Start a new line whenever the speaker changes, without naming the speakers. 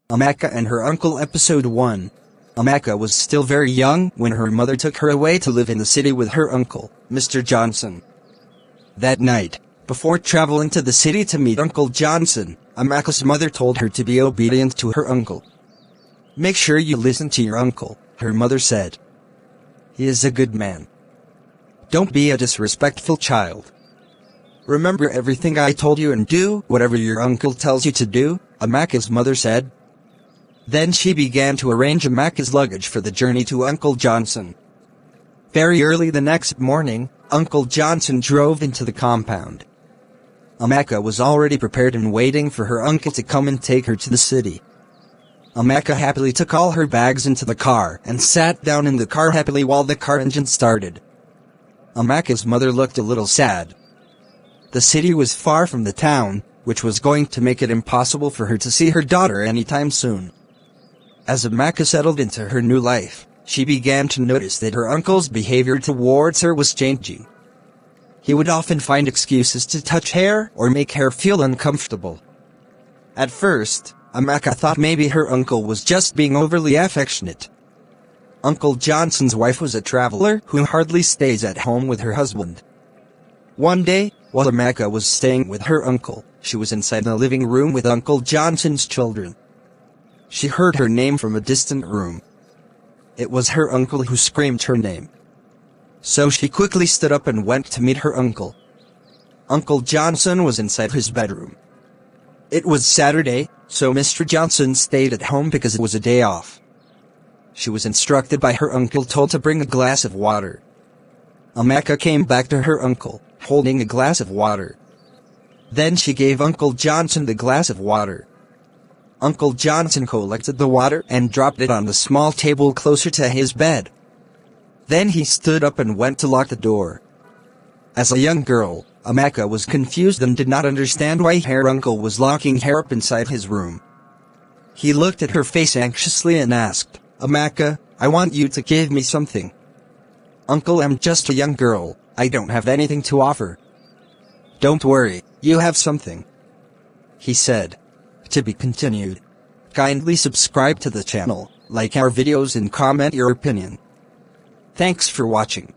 Amaka and her uncle Episode 1. Amaka was still very young when her mother took her away to live in the city with her uncle, Mr. Johnson. That night, before traveling to the city to meet Uncle Johnson, Amaka's mother told her to be obedient to her uncle. "Make sure you listen to your uncle," her mother said. "He is a good man. Don't be a disrespectful child. Remember everything I told you and do whatever your uncle tells you to do," Amaka's mother said. Then she began to arrange Amaka's luggage for the journey to Uncle Johnson. Very early the next morning, Uncle Johnson drove into the compound. Amaka was already prepared and waiting for her uncle to come and take her to the city. Amaka happily took all her bags into the car and sat down in the car happily while the car engine started. Amaka's mother looked a little sad. The city was far from the town, which was going to make it impossible for her to see her daughter anytime soon. As Amaka settled into her new life, she began to notice that her uncle's behavior towards her was changing. He would often find excuses to touch her or make her feel uncomfortable. At first, Amaka thought maybe her uncle was just being overly affectionate. Uncle Johnson's wife was a traveler who hardly stays at home with her husband. One day, while Amaka was staying with her uncle, she was inside the living room with Uncle Johnson's children. She heard her name from a distant room. It was her uncle who screamed her name. So she quickly stood up and went to meet her uncle. Uncle Johnson was inside his bedroom. It was Saturday, so Mr. Johnson stayed at home because it was a day off. She was instructed by her uncle told to bring a glass of water. Amaka came back to her uncle, holding a glass of water. Then she gave Uncle Johnson the glass of water. Uncle Johnson collected the water and dropped it on the small table closer to his bed. Then he stood up and went to lock the door. As a young girl, Amaka was confused and did not understand why her uncle was locking her up inside his room. He looked at her face anxiously and asked, "Amaka, I want you to give me something." "Uncle, I'm just a young girl, I don't have anything to offer." "Don't worry, you have something," he said. To be continued. Kindly subscribe to the channel, like our videos and comment your opinion. Thanks for watching.